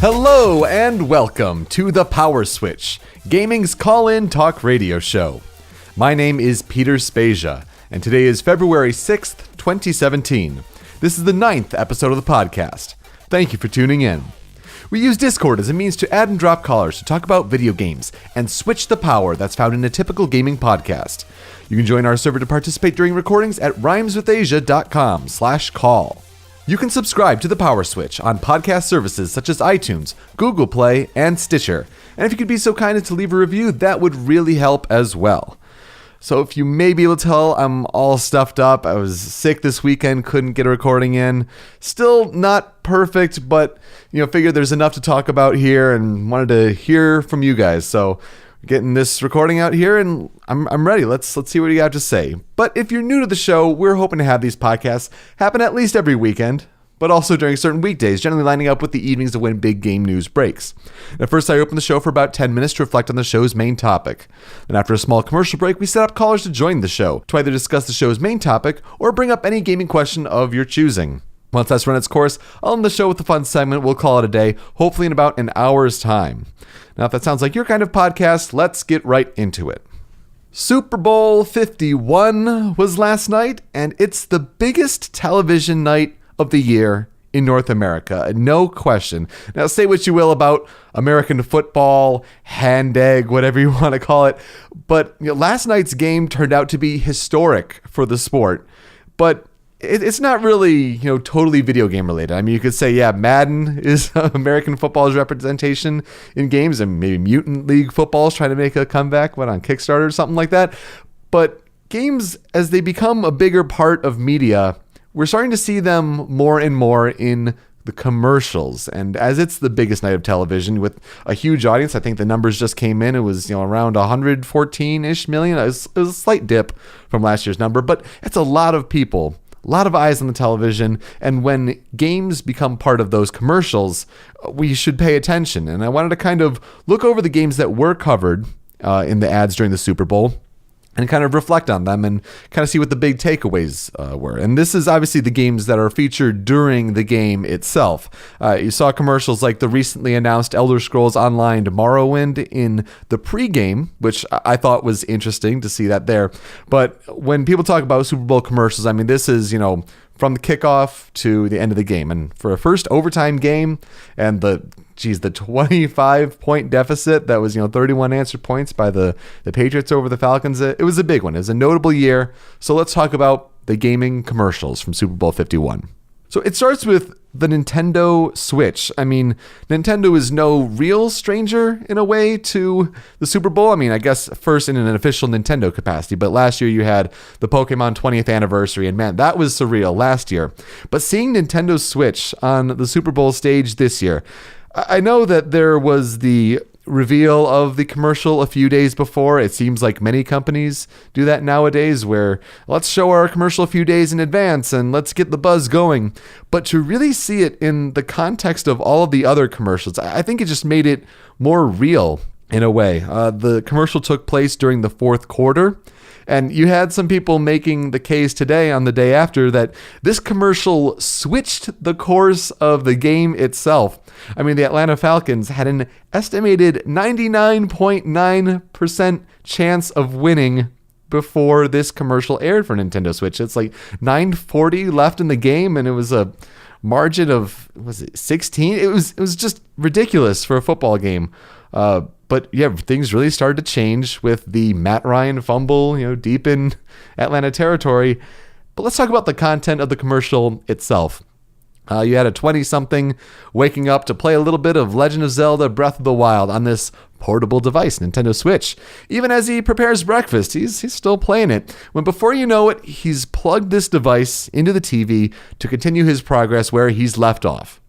Hello and welcome to the PowerSwitch, gaming's call-in talk radio show. My name is Peter Spezia, and today is February 6th, 2017. This is the 9th episode of the podcast. Thank you for tuning in. We use Discord as a means to add and drop callers to talk about video games and switch the power that's found in a typical gaming podcast. You can join our server to participate during recordings at rhymeswithasia.com/call. You can subscribe to the PowerSwitch on podcast services such as iTunes, Google Play, and Stitcher. And if you could be so kind as to leave a review, that would really help as well. So if you may be able to tell, I'm all stuffed up. I was sick this weekend, couldn't get a recording in. Still not perfect, but figured there's enough to talk about here and wanted to hear from you guys. So getting this recording out here, and I'm ready. Let's see what you have to say. But if you're new to the show, we're hoping to have these podcasts happen at least every weekend, but also during certain weekdays, generally lining up with the evenings of when big game news breaks. Now, first, I open the show for about 10 minutes to reflect on the show's main topic. Then after a small commercial break, we set up callers to join the show to either discuss the show's main topic or bring up any gaming question of your choosing. Once that's run its course, I'll end the show with the fun segment. We'll call it a day, hopefully in about an hour's time. Now, if that sounds like your kind of podcast, let's get right into it. Super Bowl 51 was last night, and it's the biggest television night of the year in North America, no question. Now, say what you will about American football, hand egg, whatever you want to call it, but last night's game turned out to be historic for the sport. But it's not really, totally video game related. I mean, you could say, yeah, Madden is American football's representation in games, and maybe Mutant League football is trying to make a comeback, on Kickstarter or something like that. But games, as they become a bigger part of media, we're starting to see them more and more in the commercials. And as it's the biggest night of television with a huge audience, I think the numbers just came in. It was, around 114-ish million. It was a slight dip from last year's number, but it's a lot of people. A lot of eyes on the television, and when games become part of those commercials, we should pay attention. And I wanted to kind of look over the games that were covered in the ads during the Super Bowl and kind of reflect on them and kind of see what the big takeaways were. And this is obviously the games that are featured during the game itself. You saw commercials like the recently announced Elder Scrolls Online Morrowind in the pregame, which I thought was interesting to see that there. But when people talk about Super Bowl commercials, I mean, this is, from the kickoff to the end of the game. And for a first overtime game and the 25-point deficit that was, 31 answered points by the Patriots over the Falcons, it was a big one. It was a notable year. So let's talk about the gaming commercials from Super Bowl 51. So it starts with the Nintendo Switch. I mean, Nintendo is no real stranger in a way to the Super Bowl. I mean, I guess first in an official Nintendo capacity, but last year you had the Pokemon 20th anniversary, and man, that was surreal last year. But seeing Nintendo Switch on the Super Bowl stage this year, I know that there was the reveal of the commercial a few days before. It seems like many companies do that nowadays, where let's show our commercial a few days in advance and let's get the buzz going. But to really see it in the context of all of the other commercials, I think it just made it more real in a way. The commercial took place during the fourth quarter, and you had some people making the case today on the day after that this commercial switched the course of the game itself. I mean, the Atlanta Falcons had an estimated 99.9% chance of winning before this commercial aired for Nintendo Switch. It's like 9:40 left in the game, and it was a margin of, 16? It was just ridiculous for a football game. But yeah, things really started to change with the Matt Ryan fumble, deep in Atlanta territory. But let's talk about the content of the commercial itself. You had a 20-something waking up to play a little bit of Legend of Zelda Breath of the Wild on this portable device, Nintendo Switch. Even as he prepares breakfast, he's still playing it. When before you know it, he's plugged this device into the TV to continue his progress where he's left off.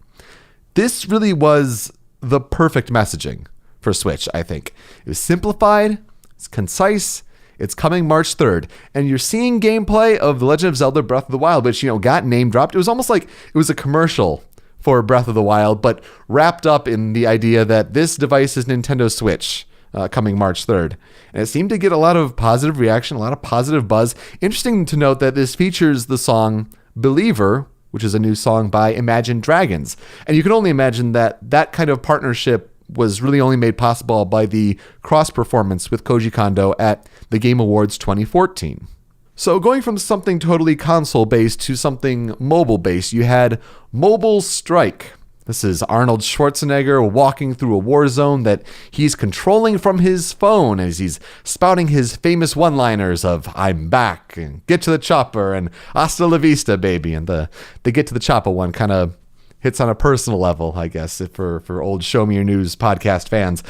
This really was the perfect messaging for Switch, I think. It was simplified, it's concise, it's coming March 3rd, and you're seeing gameplay of The Legend of Zelda Breath of the Wild, which, got name dropped. It was almost like it was a commercial for Breath of the Wild, but wrapped up in the idea that this device is Nintendo Switch, coming March 3rd. And it seemed to get a lot of positive reaction, a lot of positive buzz. Interesting to note that this features the song Believer, which is a new song by Imagine Dragons. And you can only imagine that that kind of partnership was really only made possible by the cross-performance with Koji Kondo at the Game Awards 2014. So going from something totally console-based to something mobile-based, you had Mobile Strike. This is Arnold Schwarzenegger walking through a war zone that he's controlling from his phone as he's spouting his famous one-liners of "I'm back" and "Get to the chopper" and "Hasta la vista, baby." And the "Get to the chopper" one kind of hits on a personal level, I guess, for old Show Me Your News podcast fans.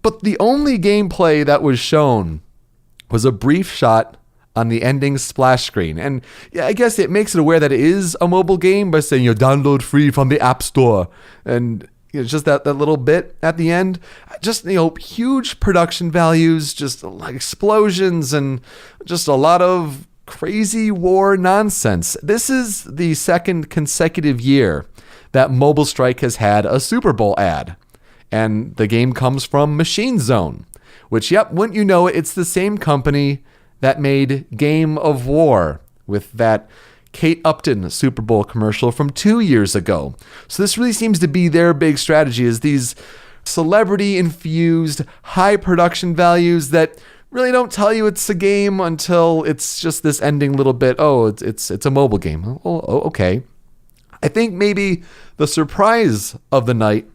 But the only gameplay that was shown was a brief shot on the ending splash screen. And yeah, I guess it makes it aware that it is a mobile game by saying, download free from the App Store. And just that little bit at the end. Just, huge production values, just like explosions and just a lot of crazy war nonsense. This is the second consecutive year that Mobile Strike has had a Super Bowl ad. And the game comes from Machine Zone, which, wouldn't you know it, it's the same company that made Game of War with that Kate Upton Super Bowl commercial from 2 years ago. So this really seems to be their big strategy, is these celebrity-infused, high production values that really don't tell you it's a game until it's just this ending little bit, it's a mobile game. Oh, okay. I think maybe the surprise of the night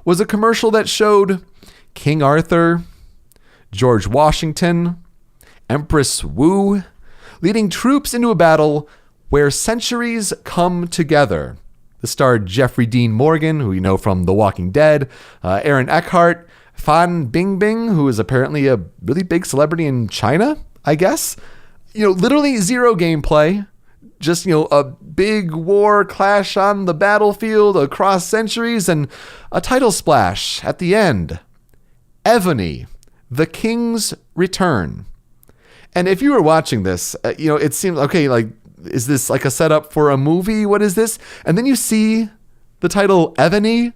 was a commercial that showed King Arthur, George Washington, Empress Wu, leading troops into a battle where centuries come together. This starred Jeffrey Dean Morgan, who you know from The Walking Dead, Aaron Eckhart, Fan Bingbing, who is apparently a really big celebrity in China, I guess. Literally zero gameplay. Just, a big war clash on the battlefield across centuries and a title splash at the end. Evony, The King's Return. And if you were watching this, it seems, okay, like, is this like a setup for a movie? What is this? And then you see the title Evony.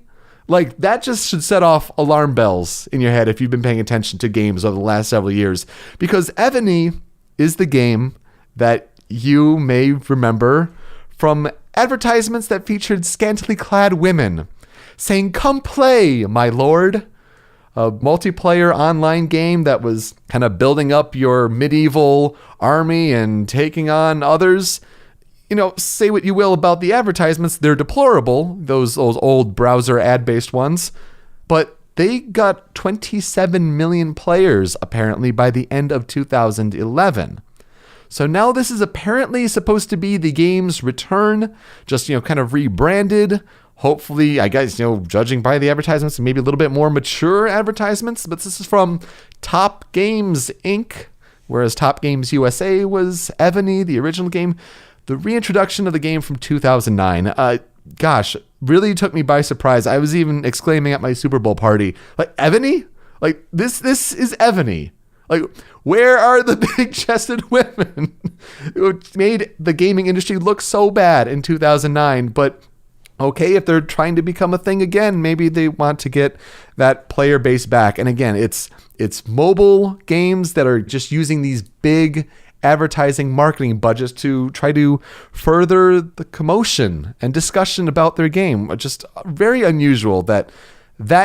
Like, that just should set off alarm bells in your head if you've been paying attention to games over the last several years. Because Evony is the game that you may remember from advertisements that featured scantily clad women saying, "Come play, my lord." A multiplayer online game that was kind of building up your medieval army and taking on others. Say what you will about the advertisements, they're deplorable, those old browser ad-based ones, but they got 27 million players apparently by the end of 2011. So now this is apparently supposed to be the game's return, just, kind of rebranded. Hopefully, I guess, judging by the advertisements, maybe a little bit more mature advertisements. But this is from Top Games Inc., whereas Top Games USA was Evony, the original game. The reintroduction of the game from 2009. Really took me by surprise. I was even exclaiming at my Super Bowl party, like, Evony? Like, this is Evony. Like, where are the big-chested women who made the gaming industry look so bad in 2009? But okay, if they're trying to become a thing again, maybe they want to get that player base back. And again, it's mobile games that are just using these big advertising marketing budgets to try to further the commotion and discussion about their game. Just very unusual that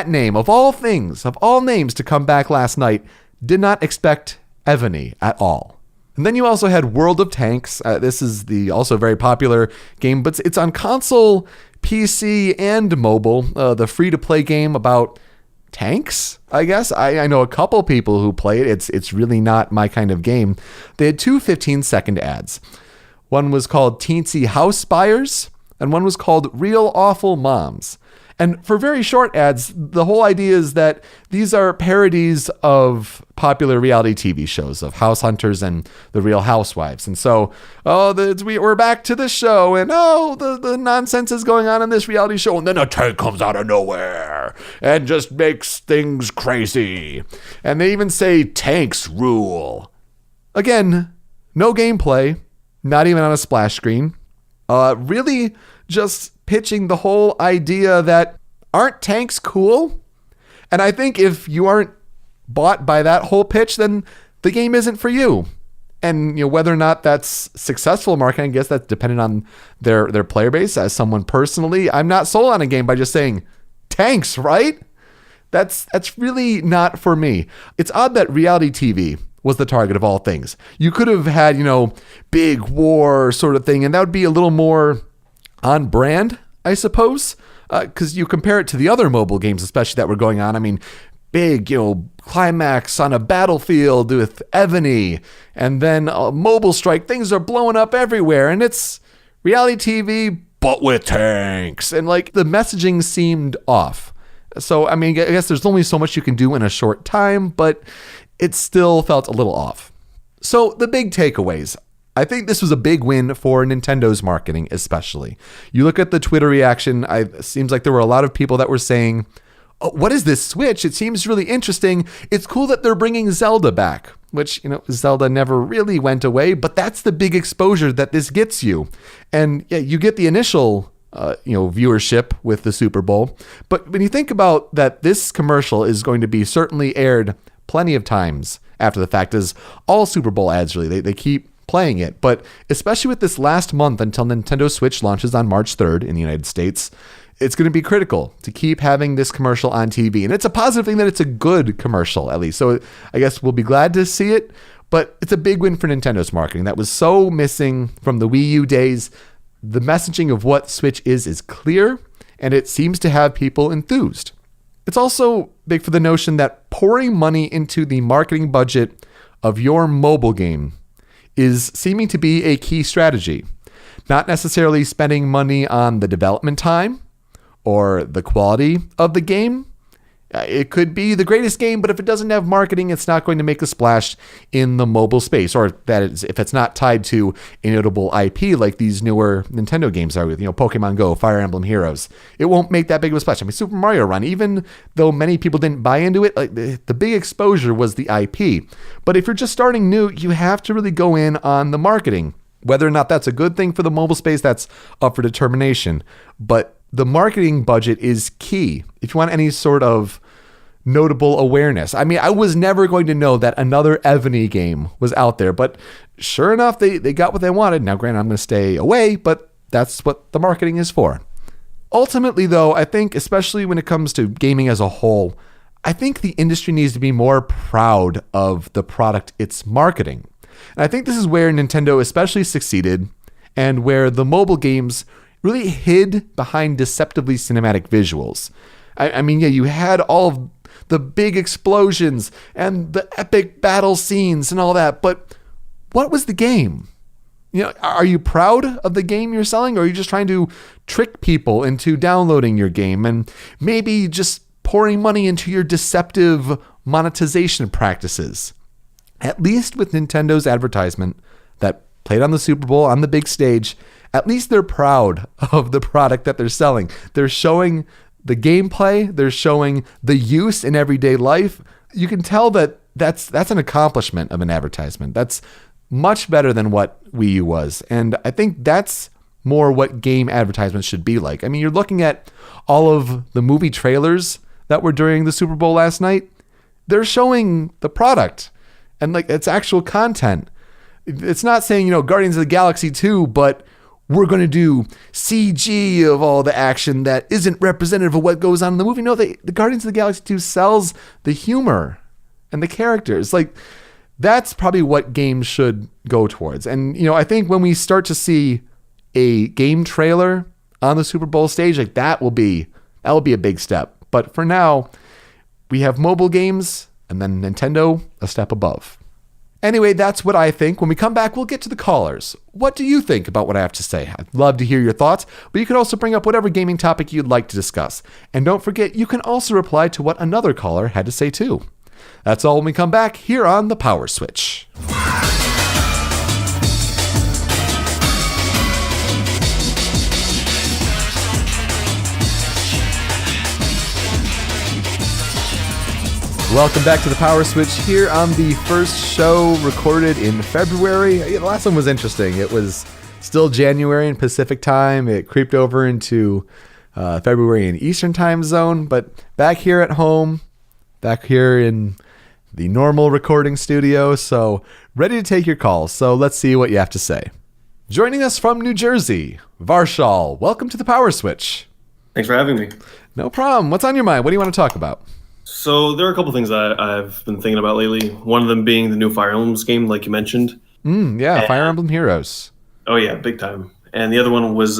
name, of all things, of all names to come back last night, did not expect Evony at all. And then you also had World of Tanks. This is the also very popular game, but it's on console, PC, and mobile. The free-to-play game about tanks, I guess. I know a couple people who play it. It's really not my kind of game. They had two 15-second ads. One was called Teensy House Buyers, and one was called Real Awful Moms. And for very short ads, the whole idea is that these are parodies of popular reality TV shows of House Hunters and The Real Housewives. And so, we're back to the show, and the nonsense is going on in this reality show, and then a tank comes out of nowhere and just makes things crazy. And they even say tanks rule. Again, no gameplay, not even on a splash screen. Really just pitching the whole idea that aren't tanks cool? And I think if you aren't bought by that whole pitch, then the game isn't for you. And whether or not that's successful marketing, I guess that's dependent on their player base. As someone personally, I'm not sold on a game by just saying tanks, right? That's really not for me. It's odd that reality TV was the target of all things. You could have had, big war sort of thing, and that would be a little more on brand, I suppose, because you compare it to the other mobile games, especially that were going on. I mean, big, climax on a battlefield with Ebony, and then a mobile strike. Things are blowing up everywhere, and it's reality TV, but with tanks. And the messaging seemed off. So, I guess there's only so much you can do in a short time, but it still felt a little off. So, the big takeaways. I think this was a big win for Nintendo's marketing, especially. You look at the Twitter reaction, it seems like there were a lot of people that were saying, oh, what is this Switch? It seems really interesting. It's cool that they're bringing Zelda back, which, Zelda never really went away, but that's the big exposure that this gets you. And yeah, you get the initial viewership with the Super Bowl. But when you think about that, this commercial is going to be certainly aired plenty of times after the fact, as all Super Bowl ads really, they keep playing it. But especially with this last month until Nintendo Switch launches on March 3rd in the United States, it's going to be critical to keep having this commercial on TV. And it's a positive thing that it's a good commercial, at least. So I guess we'll be glad to see it, but it's a big win for Nintendo's marketing. That was so missing from the Wii U days. The messaging of what Switch is clear, and it seems to have people enthused. It's also big for the notion that pouring money into the marketing budget of your mobile game is seeming to be a key strategy. Not necessarily spending money on the development time or the quality of the game. It could be the greatest game, but if it doesn't have marketing, it's not going to make a splash in the mobile space. Or that is, if it's not tied to a notable IP like these newer Nintendo games are with, Pokemon Go, Fire Emblem Heroes, it won't make that big of a splash. Super Mario Run, even though many people didn't buy into it, the big exposure was the IP. But if you're just starting new, you have to really go in on the marketing. Whether or not that's a good thing for the mobile space, that's up for determination. But the marketing budget is key if you want any sort of notable awareness. I was never going to know that another Ebony game was out there, but sure enough, they got what they wanted. Now, granted, I'm going to stay away, but that's what the marketing is for. Ultimately, though, I think, especially when it comes to gaming as a whole, I think the industry needs to be more proud of the product it's marketing. And I think this is where Nintendo especially succeeded, and where the mobile games really hid behind deceptively cinematic visuals. You had all of the big explosions and the epic battle scenes and all that, but what was the game? Are you proud of the game you're selling, or are you just trying to trick people into downloading your game and maybe just pouring money into your deceptive monetization practices? At least with Nintendo's advertisement that played on the Super Bowl on the big stage, at least they're proud of the product that they're selling. They're showing the gameplay, they're showing the use in everyday life. You can tell that that's an accomplishment of an advertisement. That's much better than what Wii U was. And I think that's more what game advertisements should be like. You're looking at all of the movie trailers that were during the Super Bowl last night. They're showing the product and it's actual content. It's not saying, Guardians of the Galaxy 2, but we're going to do CG of all the action that isn't representative of what goes on in the movie. No, the Guardians of the Galaxy 2 sells the humor and the characters. That's probably what games should go towards. And, I think when we start to see a game trailer on the Super Bowl stage, that will be a big step. But for now, we have mobile games and then Nintendo a step above. Anyway, that's what I think. When we come back, we'll get to the callers. What do you think about what I have to say? I'd love to hear your thoughts, but you can also bring up whatever gaming topic you'd like to discuss. And don't forget, you can also reply to what another caller had to say too. That's all when we come back here on the Power Switch. Welcome back to the Power Switch here on the first show recorded in February. The last one was interesting. It was still January in Pacific time. It creeped over into February in Eastern time zone, but back here at home, back here in the normal recording studio, so ready to take your calls. So let's see what you have to say. Joining us from New Jersey, Varshol. Welcome to the PowerSwitch. Thanks for having me. No problem. What's on your mind? What do you want to talk about? So there are a couple things that I've been thinking about lately. One of them being the new Fire Emblem game, like you mentioned. Fire Emblem Heroes. Oh yeah, big time. And the other one was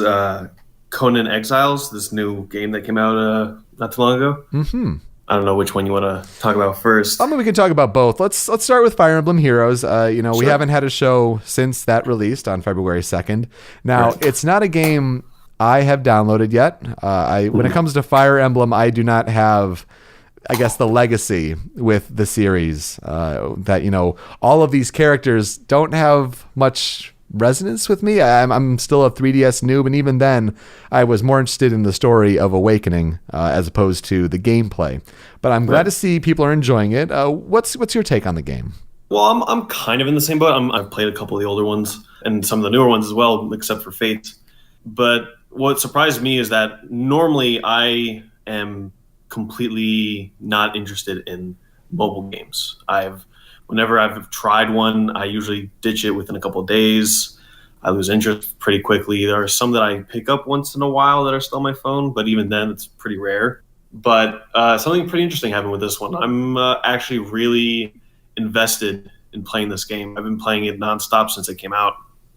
Conan Exiles, this new game that came out not too long ago. Mm-hmm. I don't know which one you want to talk about first. I mean, we can talk about both. Let's start with Fire Emblem Heroes. Sure. We haven't had a show since that released on February 2nd. Now, It's not a game I have downloaded yet. When it comes to Fire Emblem, I do not have, I guess, the legacy with the series. That all of these characters don't have much resonance with me. I'm still a 3DS noob, and even then, I was more interested in the story of Awakening as opposed to the gameplay. But I'm glad to see people are enjoying it. What's your take on the game? Well, I'm kind of in the same boat. I've played a couple of the older ones and some of the newer ones as well, except for Fate. But what surprised me is that normally I am completely not interested in mobile games. Whenever I've tried one, I usually ditch it within a couple of days. I lose interest pretty quickly. There are some that I pick up once in a while that are still on my phone, but even then, it's pretty rare. But something pretty interesting happened with this one. I'm actually really invested in playing this game. I've been playing it nonstop since it came out.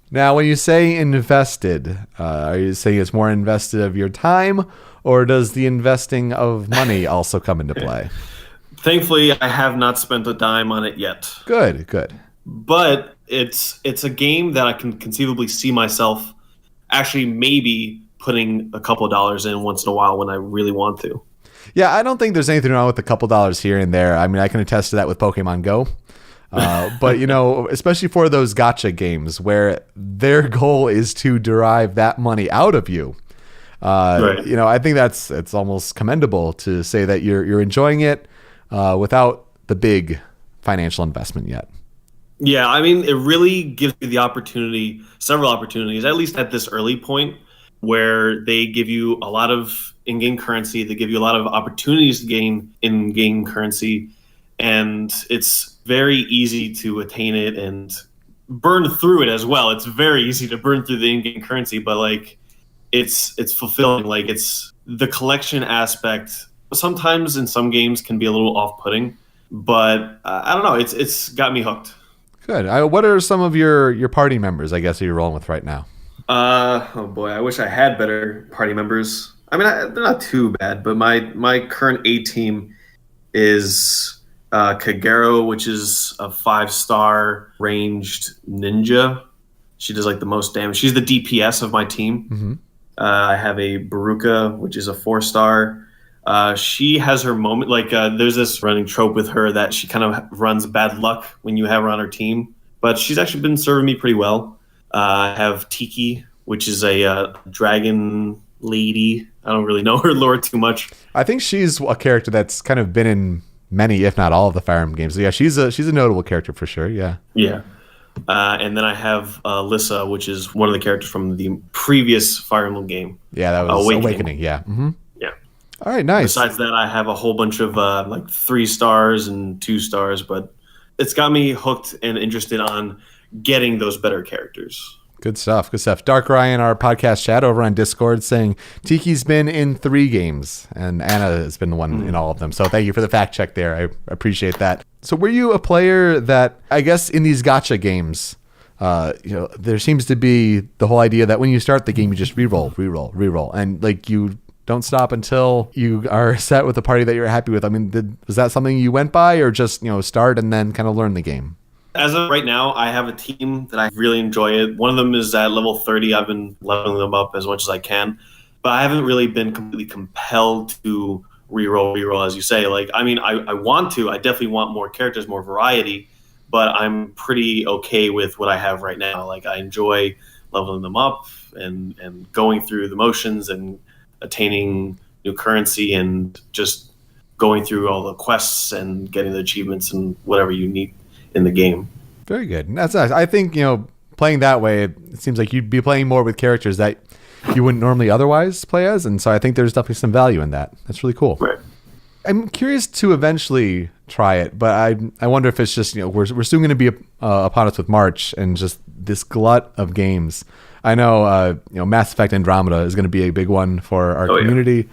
Now, when you say invested, are you saying it's more invested of your time, or does the investing of money also come into play? Thankfully, I have not spent a dime on it yet. Good. But it's a game that I can conceivably see myself actually maybe putting a couple of dollars in once in a while when I really want to. Yeah, I don't think there's anything wrong with a couple dollars here and there. I mean, I can attest to that with Pokemon Go. But, especially for those gacha games where their goal is to derive that money out of you. I think it's almost commendable to say that you're enjoying it without the big financial investment yet. Yeah, I mean, it really gives you the several opportunities, at least at this early point, where they give you a lot of in-game currency. They give you a lot of opportunities to gain in-game currency, and it's very easy to attain it and burn through it as well. It's very easy to burn through the in-game currency, but it's fulfilling. It's the collection aspect. Sometimes in some games can be a little off-putting, but I don't know. It's got me hooked. Good. What are some of your party members, I guess, you're rolling with right now? Oh boy, I wish I had better party members. I mean, they're not too bad, but my current A team is Kagero, which is a 5-star ranged ninja. She does the most damage. She's the DPS of my team. Mm-hmm. I have a Baruka, which is a 4-star. She has her moment. There's this running trope with her that she kind of runs bad luck when you have her on her team. But she's actually been serving me pretty well. I have Tiki, which is a dragon lady. I don't really know her lore too much. I think she's a character that's kind of been in many, if not all, of the Fire Emblem games. So yeah, she's a notable character for sure. Yeah. Yeah. And then I have Lissa, which is one of the characters from the previous Fire Emblem game. Yeah, that was Awakening. Yeah. Mm-hmm. Yeah. All right, nice. Besides that, I have a whole bunch of 3 stars and 2 stars, but it's got me hooked and interested on getting those better characters. Good stuff. Dark Ryan, our podcast chat over on Discord, saying Tiki's been in 3 games, and Anna has been the one in all of them. So thank you for the fact check there. I appreciate that. So were you a player that, I guess, in these gacha games, there seems to be the whole idea that when you start the game, you just reroll, and you don't stop until you are set with a party that you're happy with. I mean, was that something you went by, or just start and then kind of learn the game? As of right now, I have a team that I really enjoy it. One of them is at level 30. I've been leveling them up as much as I can, but I haven't really been completely compelled to reroll, as you say. I want to. I definitely want more characters, more variety, but I'm pretty okay with what I have right now. I enjoy leveling them up and going through the motions and attaining new currency and just going through all the quests and getting the achievements and whatever you need in the game. Very good. That's nice. I think, playing that way, it seems like you'd be playing more with characters that you wouldn't normally otherwise play as. And so I think there's definitely some value in that. That's really cool. Right. I'm curious to eventually try it. But I wonder if it's just, we're soon going to be upon us with March and just this glut of games. I know, Mass Effect Andromeda is going to be a big one for our community. Yeah.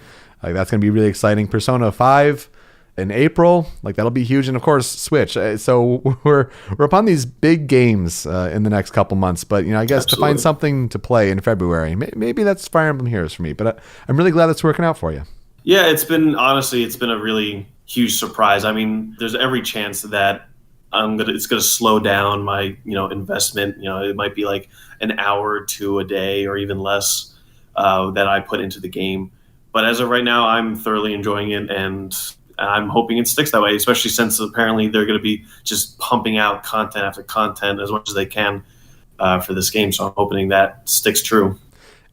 Like that's going to be really exciting. Persona 5 in April, like that'll be huge. And of course, Switch. So we're upon these big games in the next couple months. But, I guess to find something to play in February, maybe that's Fire Emblem Heroes for me. But I'm really glad that's working out for you. Yeah, it's been a really huge surprise. I mean, there's every chance that it's gonna slow down my investment. It might be like an hour or two a day or even less that I put into the game. But as of right now, I'm thoroughly enjoying it, and I'm hoping it sticks that way, especially since apparently they're going to be just pumping out content after content as much as they can for this game. So I'm hoping that sticks true.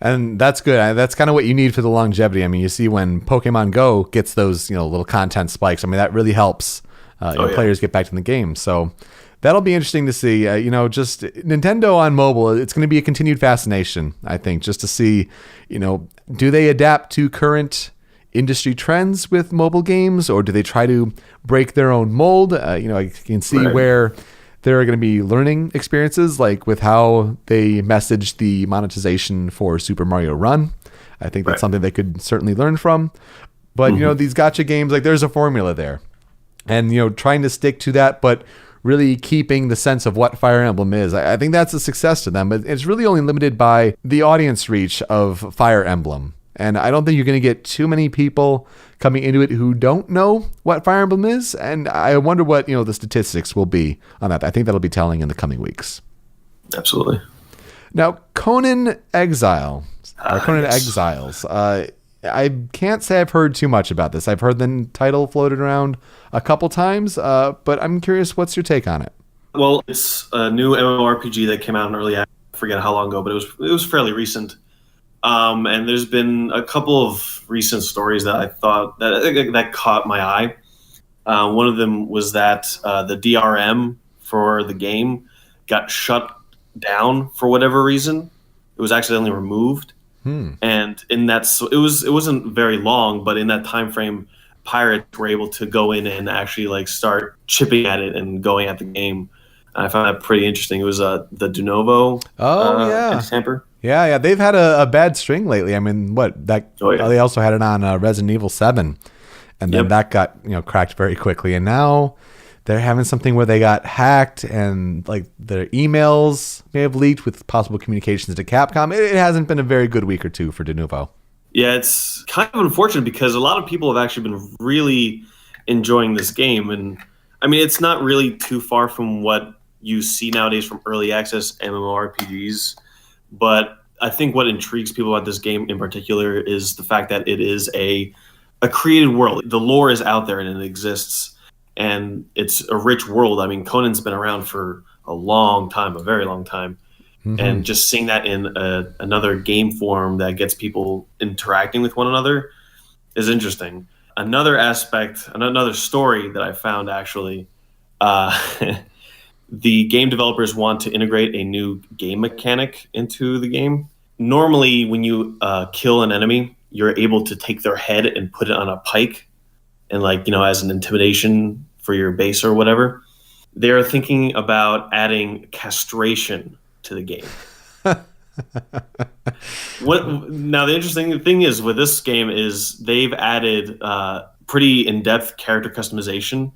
And that's good. That's kind of what you need for the longevity. I mean, you see when Pokemon Go gets those little content spikes, I mean, that really helps players get back to the game. So that'll be interesting to see. Just Nintendo on mobile, it's going to be a continued fascination, I think, just to see, do they adapt to current industry trends with mobile games, or do they try to break their own mold? I can see where there are going to be learning experiences, like with how they message the monetization for Super Mario Run. I think that's something they could certainly learn from. But, these gacha games, like there's a formula there. And, trying to stick to that, but really keeping the sense of what Fire Emblem is. I think that's a success to them, but it's really only limited by the audience reach of Fire Emblem. And I don't think you're going to get too many people coming into it who don't know what Fire Emblem is. And I wonder what, the statistics will be on that. I think that'll be telling in the coming weeks. Absolutely. Now, Conan Exiles. I can't say I've heard too much about this. I've heard the title floated around a couple times, but I'm curious, what's your take on it? Well, it's a new MMORPG that came out in early, I forget how long ago, but it was fairly recent. And there's been a couple of recent stories that I thought that caught my eye. One of them was that the DRM for the game got shut down for whatever reason. It was accidentally removed. And in that, it wasn't very long, but in that time frame, pirates were able to go in and actually start chipping at it and going at the game. And I found that pretty interesting. It was the Denuvo tamper. Yeah, they've had a bad string lately. I mean, they also had it on Resident Evil 7, and then that got cracked very quickly. And now they're having something where they got hacked, and their emails may have leaked with possible communications to Capcom. It hasn't been a very good week or two for Denuvo. Yeah, it's kind of unfortunate because a lot of people have actually been really enjoying this game, and I mean, it's not really too far from what you see nowadays from early access MMORPGs. But I think what intrigues people about this game in particular is the fact that it is a created world. The lore is out there and it exists, and it's a rich world. I mean, Conan's been around for a long time, a very long time. And just seeing that in another game form that gets people interacting with one another is interesting. Another aspect, another story that I found actually, the game developers want to integrate a new game mechanic into the game. Normally, when you kill an enemy, you're able to take their head and put it on a pike and as an intimidation for your base or whatever. They're thinking about adding castration to the game. Now, the interesting thing is with this game is they've added pretty in-depth character customization.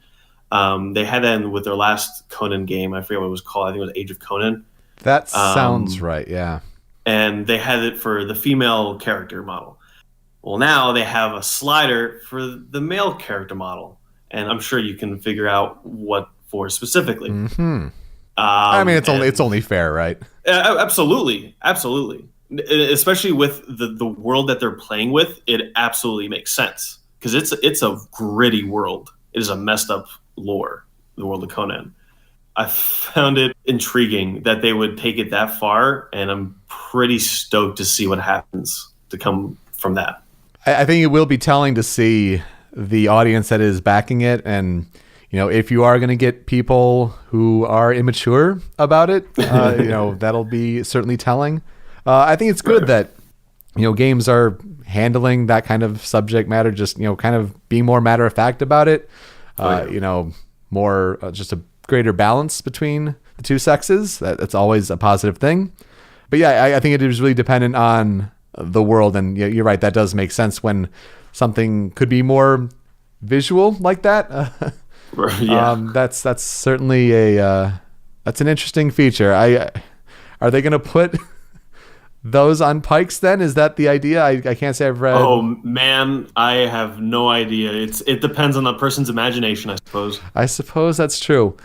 They had that with their last Conan game. I forget what it was called. I think it was Age of Conan. That sounds right, yeah. And they had it for the female character model. Well, now they have a slider for the male character model. And I'm sure you can figure out what for specifically. I mean, it's only fair, right? Absolutely. Especially with the world that they're playing with, it absolutely makes sense. Because it's a gritty world. It is a messed up lore, the world of Conan. I found it intriguing that they would take it that far, and I'm pretty stoked to see what happens to come from that. I think it will be telling to see the audience that is backing it, and if you are going to get people who are immature about it, that'll be certainly telling. I think it's good that games are handling that kind of subject matter, just kind of being more matter of fact about it. more just a greater balance between the two sexes. That's always a positive thing. But yeah, I think it is really dependent on the world, and you're right, that does make sense when something could be more visual like that. That's certainly that's an interesting feature. Are they going to put those on pikes then? Is that the idea? I can't say I've read. Oh man, I have no idea. It depends on the person's imagination, I suppose. I suppose that's true.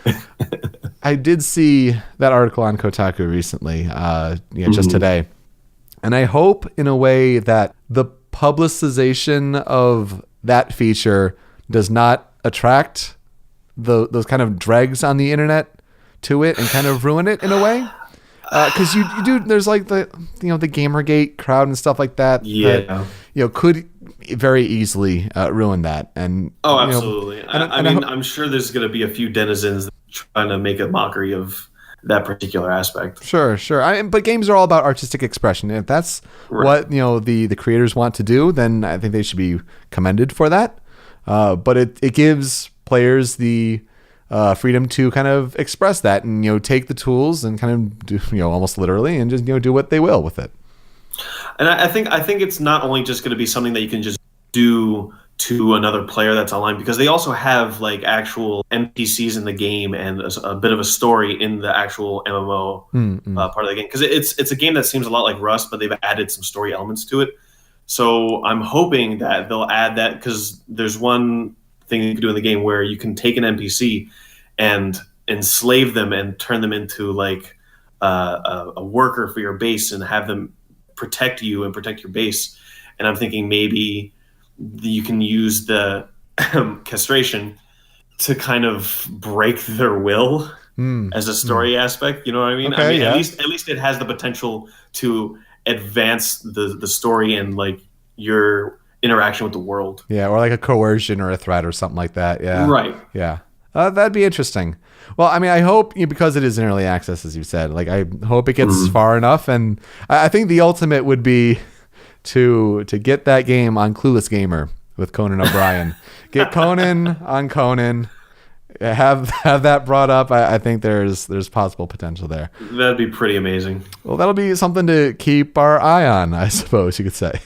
I did see that article on Kotaku recently, just today. And I hope in a way that the publicization of that feature does not attract those kind of dregs on the internet to it and kind of ruin it in a way. Because you do, there's like the Gamergate crowd and stuff like that. Yeah. That, could very easily ruin that. And absolutely. I'm sure there's going to be a few denizens trying to make a mockery of that particular aspect. Sure. But games are all about artistic expression. If that's what the creators want to do, then I think they should be commended for that. But it gives players the freedom to kind of express that and take the tools and kind of do almost literally and just do what they will with it. And I think it's not only just going to be something that you can just do to another player that's online, because they also have like actual NPCs in the game and a bit of a story in the actual MMO part of the game, because it's a game that seems a lot like Rust, but they've added some story elements to it. So I'm hoping that they'll add that, because there's one thing you can do in the game where you can take an NPC and enslave them and turn them into like a worker for your base and have them protect you and protect your base. And I'm thinking maybe you can use the castration to kind of break their will as a story aspect. You know what I mean? Okay, at least it has the potential to advance the story and like your interaction with the world. Yeah, or like a coercion or a threat or something like that. Yeah. Right. Yeah. That'd be interesting. Well, I mean, I hope, because it is in early access, as you said, like I hope it gets far enough. And I think the ultimate would be to get that game on Clueless Gamer with Conan O'Brien. Get Conan on Conan. Have that brought up. I think there's possible potential there. That'd be pretty amazing. Well, that'll be something to keep our eye on, I suppose you could say.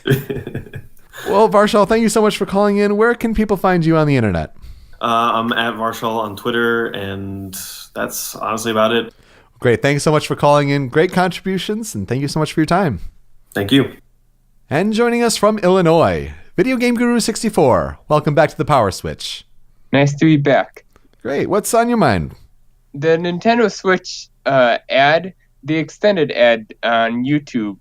Well, Varshol, thank you so much for calling in. Where can people find you on the internet? I'm at Varshol on Twitter, and that's honestly about it. Great. Thanks so much for calling in. Great contributions, and thank you so much for your time. Thank you. And joining us from Illinois, Video Game Guru 64. Welcome back to the Power Switch. Nice to be back. Great. What's on your mind? The Nintendo Switch ad, the extended ad on YouTube,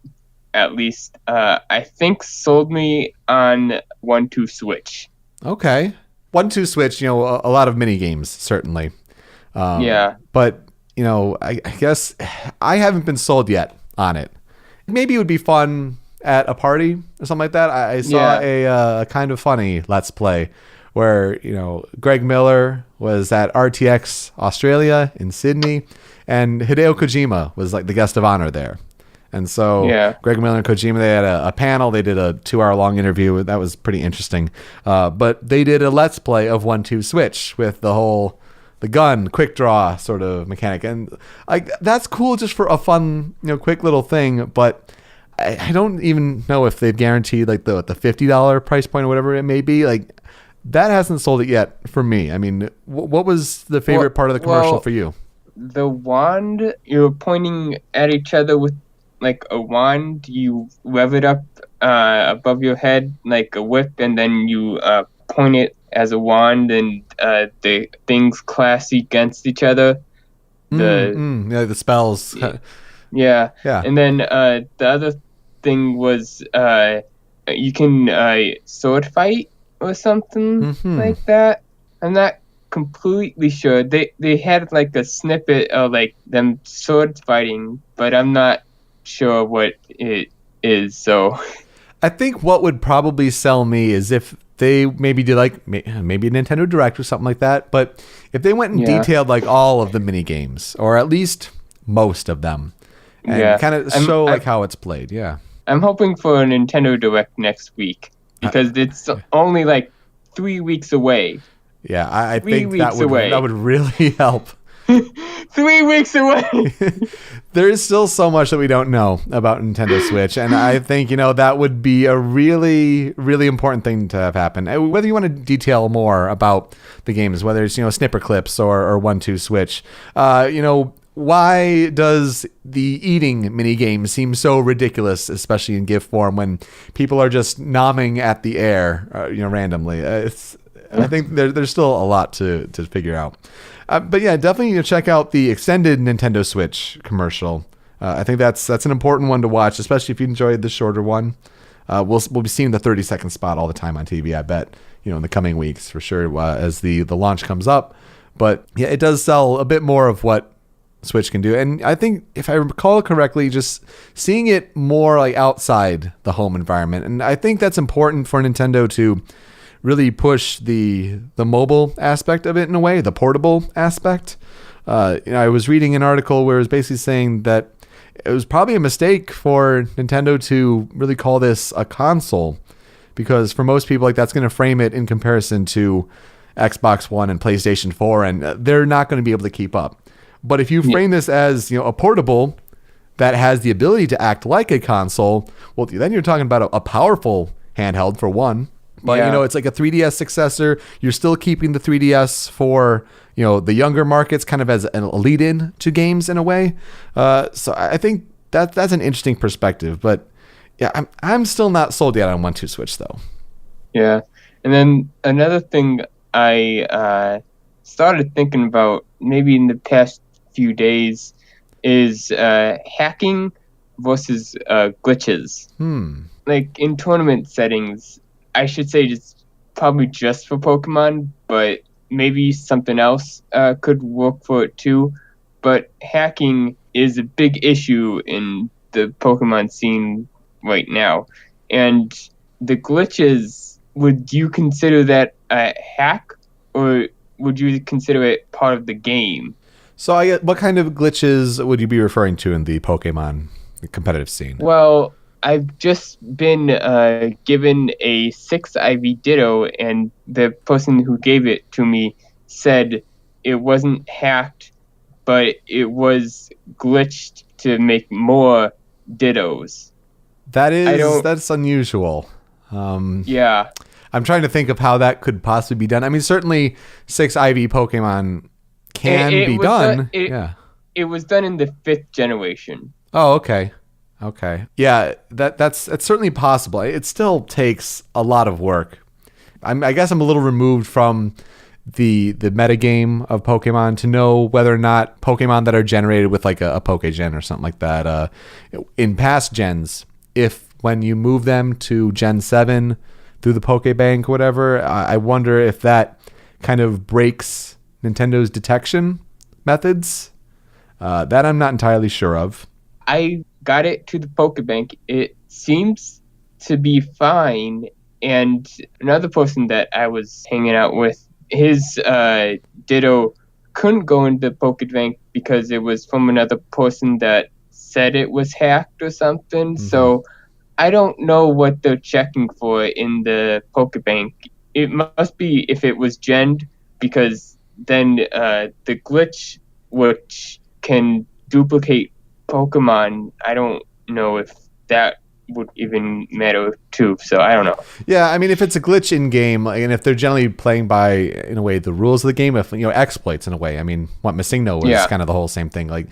at least, I think sold me on 1-2 Switch. Okay. 1-2 Switch, a lot of mini games, certainly. Yeah. But, I guess I haven't been sold yet on it. Maybe it would be fun at a party or something like that. I saw a kind of funny Let's Play where, Greg Miller was at RTX Australia in Sydney, and Hideo Kojima was like the guest of honor there. And so Greg Miller and Kojima, they had a panel. They did a 2-hour-long interview. That was pretty interesting. But they did a Let's Play of 1-2 Switch with the gun, quick draw sort of mechanic. And that's cool just for a fun, quick little thing. But I don't even know if they've guaranteed like the $50 price point or whatever it may be. Like, that hasn't sold it yet for me. I mean, what was the favorite part of the commercial for you? The wand, you're pointing at each other with like a wand. You rev it up above your head like a whip, and then you point it as a wand, and the things clash against each other. The spells. Yeah. Yeah. And then the other thing was you can sword fight or something like that. I'm not completely sure. They had like a snippet of like them sword fighting, but I'm not sure what it is. So I think what would probably sell me is if they maybe did like maybe a Nintendo Direct or something like that, but if they went and detailed like all of the mini games, or at least most of them, and kind of show like how it's played. Yeah, I'm hoping for a Nintendo Direct next week, because it's only like 3 weeks away. Yeah, I think weeks away. that would really help. 3 weeks away. There is still so much that we don't know about Nintendo Switch, and I think, that would be a really, really important thing to have happen. Whether you want to detail more about the games, whether it's, snipper clips or 1-2 Switch, why does the eating mini game seem so ridiculous, especially in GIF form, when people are just nomming at the air, randomly? I think there's still a lot to figure out. But yeah, definitely check out the extended Nintendo Switch commercial. I think that's an important one to watch, especially if you enjoyed the shorter one. We'll be seeing the 30-second spot all the time on TV, I bet, in the coming weeks for sure, as the launch comes up. But yeah, it does sell a bit more of what Switch can do. And I think, if I recall correctly, just seeing it more like outside the home environment. And I think that's important for Nintendo to really push the mobile aspect of it in a way, the portable aspect. I was reading an article where it was basically saying that it was probably a mistake for Nintendo to really call this a console, because for most people, that's going to frame it in comparison to Xbox One and PlayStation 4, and they're not going to be able to keep up. But if you frame this as a portable that has the ability to act like a console, well, then you're talking about a powerful handheld for one. But, it's like a 3DS successor. You're still keeping the 3DS for, the younger markets, kind of as a lead-in to games in a way. So I think that's an interesting perspective. But, yeah, I'm still not sold yet on 1-2 Switch, though. Yeah. And then another thing I started thinking about maybe in the past few days is hacking versus glitches. Like in tournament settings, I should say it's probably just for Pokemon, but maybe something else could work for it too. But hacking is a big issue in the Pokemon scene right now. And the glitches, would you consider that a hack, or would you consider it part of the game? So what kind of glitches would you be referring to in the Pokemon competitive scene? Well, I've just been given a 6 IV Ditto, and the person who gave it to me said it wasn't hacked, but it was glitched to make more Dittos. That's unusual. Yeah. I'm trying to think of how that could possibly be done. I mean, certainly 6 IV Pokemon can be done. It was done in the 5th generation. Oh, okay. Yeah, that's certainly possible. It still takes a lot of work. I guess I'm a little removed from the metagame of Pokemon to know whether or not Pokemon that are generated with like a Pokegen or something like that, in past gens, if when you move them to Gen 7 through the Pokebank or whatever, I wonder if that kind of breaks Nintendo's detection methods. That I'm not entirely sure of. I got it to the Pokebank. It seems to be fine. And another person that I was hanging out with, his Ditto couldn't go into the Pokebank because it was from another person that said it was hacked or something. Mm-hmm. So I don't know what they're checking for in the Pokebank. It must be if it was genned, because then the glitch, which can duplicate Pokemon, I don't know if that would even matter too, so I don't know. Yeah, I mean, if it's a glitch in game, and if they're generally playing by, in a way, the rules of the game, if exploits in a way. I mean, what Missingno was kind of the whole same thing. Like,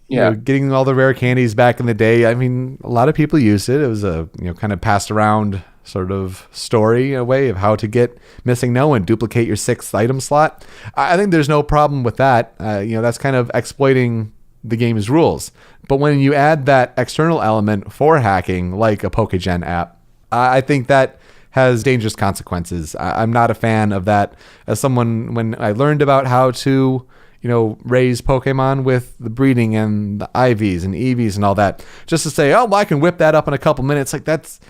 getting all the rare candies back in the day. I mean, a lot of people used it. It was a kind of passed around sort of story in a way of how to get Missingno and duplicate your 6th item slot. I think there's no problem with that. That's kind of exploiting the game's rules. But when you add that external element for hacking, like a Pokegen app, I think that has dangerous consequences. I'm not a fan of that. As someone, when I learned about how to, raise Pokemon with the breeding and the IVs and EVs and all that, just to say, oh, well, I can whip that up in a couple minutes, like that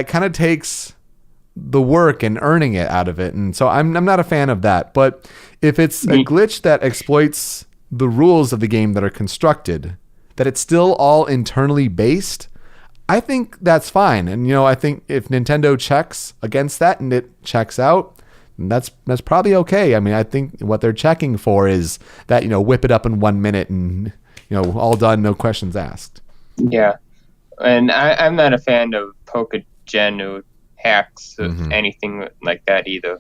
kind of takes the work and earning it out of it. And so I'm not a fan of that. But if it's a glitch that exploits the rules of the game that are constructed, that it's still all internally based, I think that's fine. And, I think if Nintendo checks against that and it checks out, that's probably okay. I mean, I think what they're checking for is that, whip it up in 1 minute and, all done, no questions asked. Yeah. And I'm not a fan of Poke-Gen or hacks or anything like that either.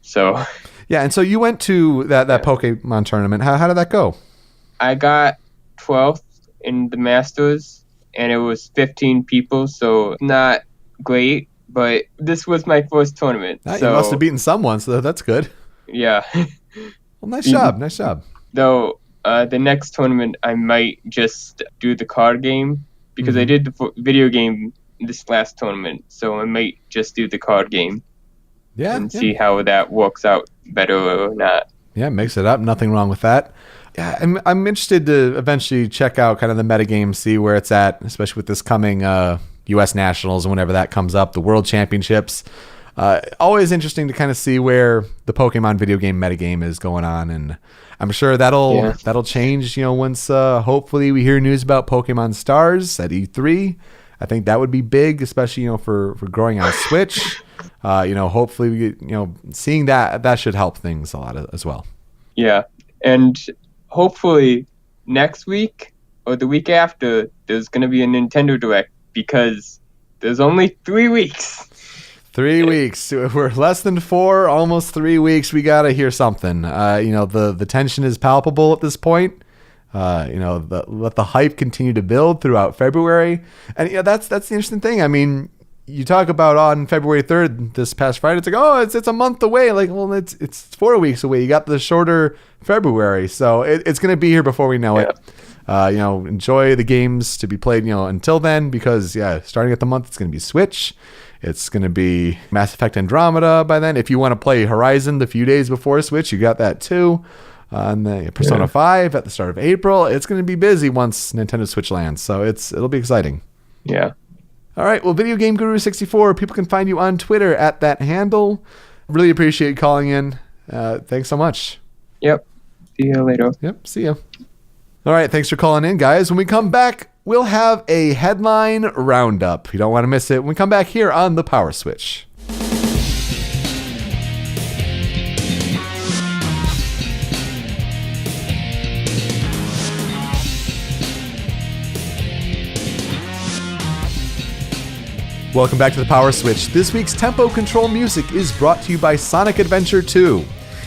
So yeah, and so you went to that Pokemon tournament. How did that go? I got 12th in the Masters, and it was 15 people, so not great. But this was my first tournament. You must have beaten someone, so that's good. Yeah. Well, nice job. Though the next tournament, I might just do the card game, because I did the video game this last tournament, so I might just do the card game. Yeah. And see how that works out better or not. Yeah, mix it up. Nothing wrong with that. Yeah, I'm interested to eventually check out kind of the metagame, see where it's at, especially with this coming U.S. Nationals and whenever that comes up, the World Championships. Always interesting to kind of see where the Pokemon video game metagame is going on, and I'm sure that'll change, once hopefully we hear news about Pokemon Stars at E3. I think that would be big, especially, for growing on Switch. Hopefully we get, seeing that should help things a lot as well. Yeah, and hopefully next week or the week after, there's going to be a Nintendo Direct, because there's only 3 weeks. 3 weeks. We're less than 4, almost 3 weeks. We got to hear something. The tension is palpable at this point. Let the hype continue to build throughout February. And that's the interesting thing. I mean, you talk about on February 3rd, this past Friday, it's like, it's a month away. Like, well, it's 4 weeks away. You got the shorter February. So it's going to be here before we know it. Enjoy the games to be played, until then, because starting at the month, it's going to be Switch. It's going to be Mass Effect Andromeda by then. If you want to play Horizon the few days before Switch, you got that too. And the Persona 5 at the start of April. It's going to be busy once Nintendo Switch lands. So it'll be exciting. Yeah. All right. Well, Video Game Guru 64, people can find you on Twitter at that handle. Really appreciate you calling in. Thanks so much. Yep. See you later. Yep. See you. All right. Thanks for calling in, guys. When we come back, we'll have a headline roundup. You don't want to miss it when we come back here on the Power Switch. Welcome back to the Power Switch. This week's Tempo Control music is brought to you by Sonic Adventure 2.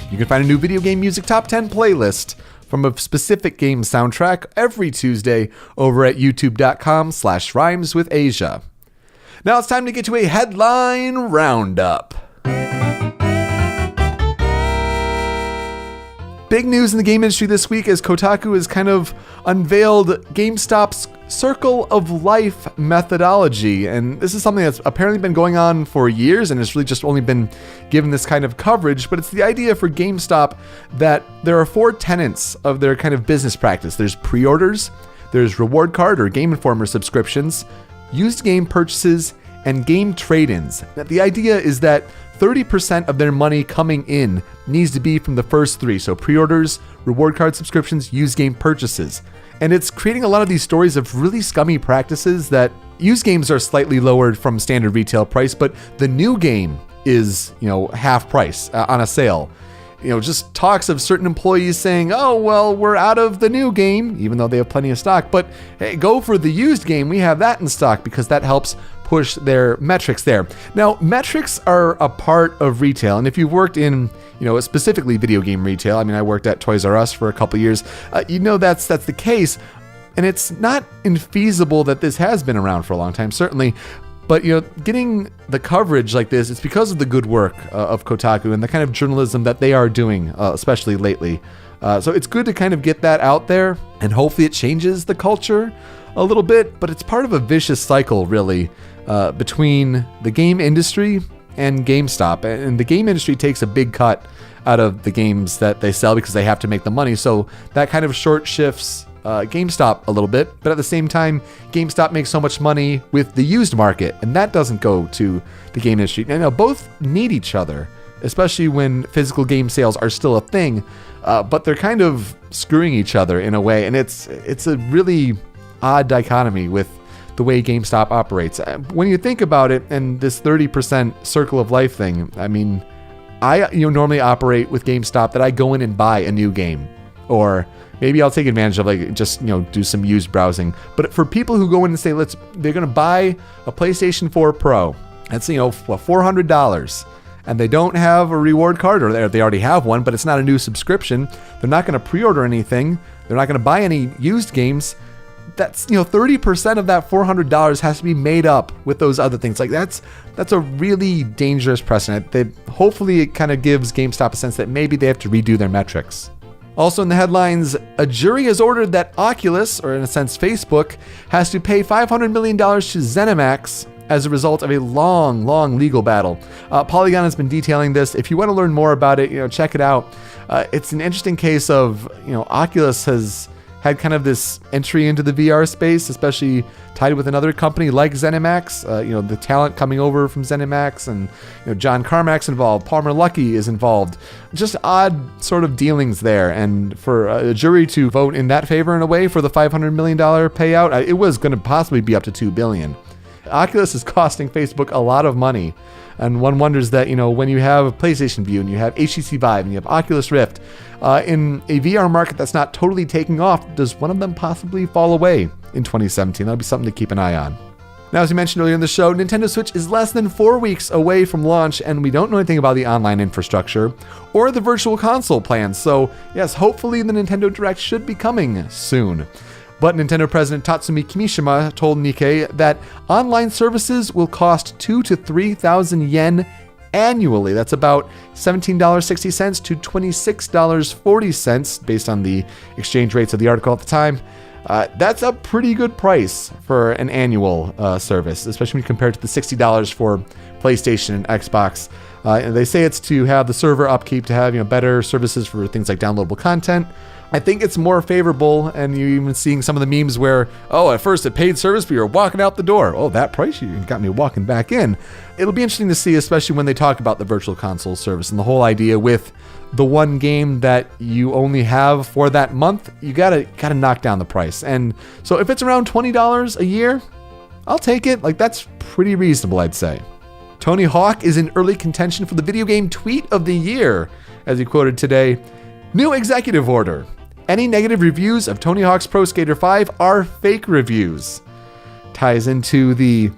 You can find a new video game music top 10 playlist from a specific game soundtrack every Tuesday over at youtube.com/rhymeswithasia. Now it's time to get to a headline roundup. Big news in the game industry this week as Kotaku has kind of unveiled GameStop's Circle of Life methodology. And this is something that's apparently been going on for years and it's really just only been given this kind of coverage. But it's the idea for GameStop that there are 4 tenets of their kind of business practice. There's pre-orders, there's reward card or Game Informer subscriptions, used game purchases, and game trade-ins. The idea is that 30% of their money coming in needs to be from the first 3. So pre-orders, reward card subscriptions, used game purchases. And it's creating a lot of these stories of really scummy practices that used games are slightly lowered from standard retail price, but the new game is, half price on a sale. Just talks of certain employees saying, oh, well, we're out of the new game, even though they have plenty of stock. But hey, go for the used game. We have that in stock because that helps push their metrics there. Now, metrics are a part of retail. And if you've worked in, specifically video game retail, I mean, I worked at Toys R Us for a couple years, that's the case. And it's not infeasible that this has been around for a long time, certainly. But, getting the coverage like this, it's because of the good work of Kotaku and the kind of journalism that they are doing, especially lately. So it's good to kind of get that out there, and hopefully it changes the culture a little bit, but it's part of a vicious cycle, really, between the game industry and GameStop. And the game industry takes a big cut out of the games that they sell because they have to make the money. So that kind of short shifts GameStop a little bit, but at the same time, GameStop makes so much money with the used market, and that doesn't go to the game industry. Now, both need each other, especially when physical game sales are still a thing, but they're kind of screwing each other in a way, and it's a really odd dichotomy with the way GameStop operates. When you think about it, and this 30% circle of life thing, I mean, I normally operate with GameStop that I go in and buy a new game, or maybe I'll take advantage of do some used browsing. But for people who go in and say they're going to buy a PlayStation 4 Pro, that's $400, and they don't have a reward card, or they already have one, but it's not a new subscription. They're not going to pre-order anything. They're not going to buy any used games. That's 30% of that $400 has to be made up with those other things. Like that's a really dangerous precedent. Hopefully it kind of gives GameStop a sense that maybe they have to redo their metrics. Also in the headlines, a jury has ordered that Oculus, or in a sense Facebook, has to pay $500 million to Zenimax as a result of a long legal battle. Polygon has been detailing this. If you want to learn more about it, check it out. It's an interesting case of, Oculus has had kind of this entry into the VR space, especially tied with another company like Zenimax. The talent coming over from Zenimax, and John Carmack's involved, Palmer Luckey is involved. Just odd sort of dealings there, and for a jury to vote in that favor in a way for the $500 million payout, it was going to possibly be up to $2 billion. Oculus is costing Facebook a lot of money. And one wonders that, when you have PlayStation View and you have HTC Vive and you have Oculus Rift, in a VR market that's not totally taking off, does one of them possibly fall away in 2017? That'll be something to keep an eye on. Now, as we mentioned earlier in the show, Nintendo Switch is less than 4 weeks away from launch, and we don't know anything about the online infrastructure or the virtual console plans. So, yes, hopefully the Nintendo Direct should be coming soon. But Nintendo President Tatsumi Kimishima told Nikkei that online services will cost 2,000 to 3,000 yen annually. That's about $17.60 to $26.40 based on the exchange rates of the article at the time. That's a pretty good price for an annual service, especially when you compare it to the $60 for PlayStation and Xbox. And they say it's to have the server upkeep, to have better services for things like downloadable content. I think it's more favorable, and you're even seeing some of the memes where, at first a paid service, but you're walking out the door. Oh, that price, you got me walking back in. It'll be interesting to see, especially when they talk about the virtual console service and the whole idea with the one game that you only have for that month, you gotta knock down the price. And so if it's around $20 a year, I'll take it. That's pretty reasonable, I'd say. Tony Hawk is in early contention for the video game tweet of the year, as he quoted today. New executive order. Any negative reviews of Tony Hawk's Pro Skater 5 are fake reviews. Ties into the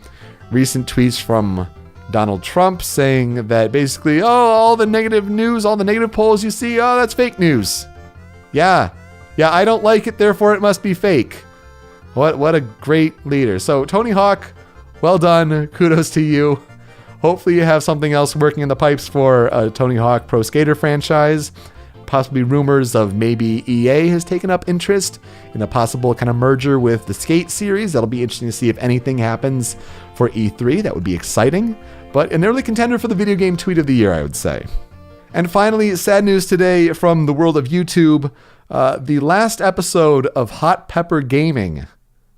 recent tweets from Donald Trump saying that basically, all the negative news, all the negative polls you see, that's fake news. Yeah, I don't like it, therefore it must be fake. What a great leader. So Tony Hawk, well done, kudos to you. Hopefully you have something else working in the pipes for a Tony Hawk Pro Skater franchise. Possibly rumors of maybe EA has taken up interest in a possible kind of merger with the Skate series. That'll be interesting to see if anything happens for E3. That would be exciting. But an early contender for the video game tweet of the year, I would say. And finally, sad news today from the world of YouTube. The last episode of Hot Pepper Gaming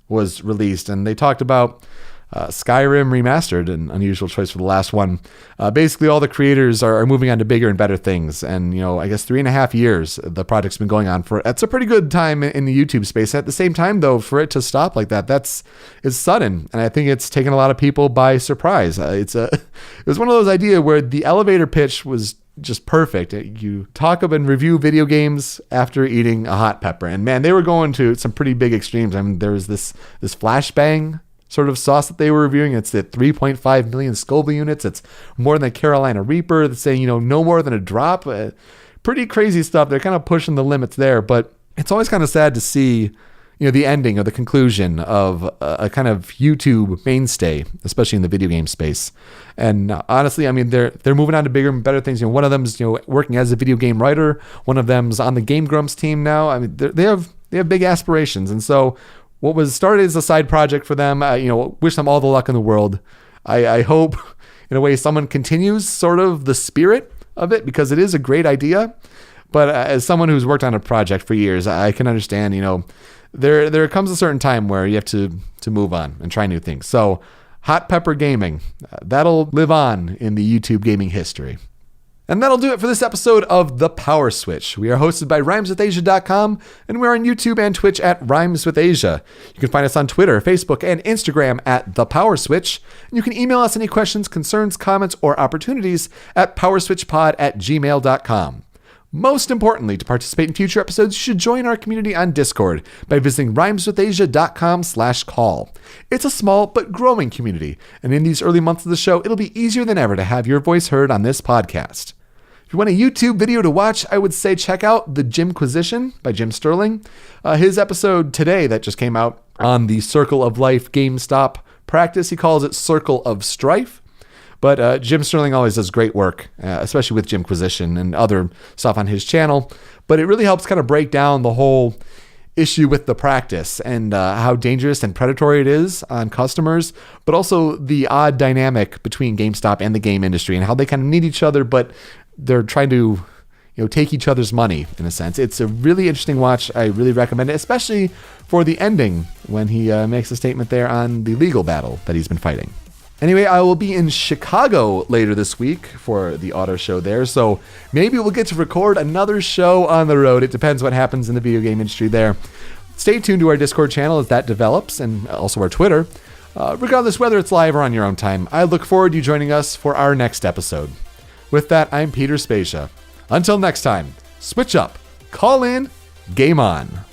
was released, and they talked about Skyrim Remastered, an unusual choice for the last one. Basically, all the creators are moving on to bigger and better things. And, I guess 3.5 years the project's been going on for. That's a pretty good time in the YouTube space. At the same time, though, for it to stop like that, it's sudden. And I think it's taken a lot of people by surprise. It was one of those ideas where the elevator pitch was just perfect. You talk about and review video games after eating a hot pepper. And man, they were going to some pretty big extremes. I mean, there was this flashbang sort of sauce that they were reviewing. It's at 3.5 million Scoville units. It's more than the Carolina Reaper. That's saying, no more than a drop. Pretty crazy stuff. They're kind of pushing the limits there, but it's always kind of sad to see, the ending or the conclusion of a kind of YouTube mainstay, especially in the video game space. And honestly, I mean, they're moving on to bigger and better things. One of them's, working as a video game writer. One of them's on the Game Grumps team now. I mean, they have big aspirations. And so what was started as a side project for them, wish them all the luck in the world. I hope, in a way, someone continues sort of the spirit of it, because it is a great idea. But as someone who's worked on a project for years, I can understand, there comes a certain time where you have to move on and try new things. So Hot Pepper Gaming, that'll live on in the YouTube gaming history. And that'll do it for this episode of The Power Switch. We are hosted by rhymeswithasia.com, and we're on YouTube and Twitch at Rhymes with Asia. You can find us on Twitter, Facebook, and Instagram at The Power Switch. And you can email us any questions, concerns, comments, or opportunities at powerswitchpod@gmail.com. Most importantly, to participate in future episodes, you should join our community on Discord by visiting rhymeswithasia.com/call. It's a small but growing community, and in these early months of the show, it'll be easier than ever to have your voice heard on this podcast. If you want a YouTube video to watch, I would say check out The Jimquisition by Jim Sterling. His episode today that just came out on the Circle of Life GameStop practice, he calls it Circle of Strife. But Jim Sterling always does great work, especially with Jimquisition and other stuff on his channel. But it really helps kind of break down the whole issue with the practice and how dangerous and predatory it is on customers, but also the odd dynamic between GameStop and the game industry and how they kind of need each other, but they're trying to take each other's money in a sense. It's a really interesting watch. I really recommend it, especially for the ending when he makes a statement there on the legal battle that he's been fighting. Anyway, I will be in Chicago later this week for the auto show there, so maybe we'll get to record another show on the road. It depends what happens in the video game industry there. Stay tuned to our Discord channel as that develops, and also our Twitter. Regardless whether it's live or on your own time, I look forward to you joining us for our next episode. With that, I'm Peter Spezia. Until next time, switch up, call in, game on.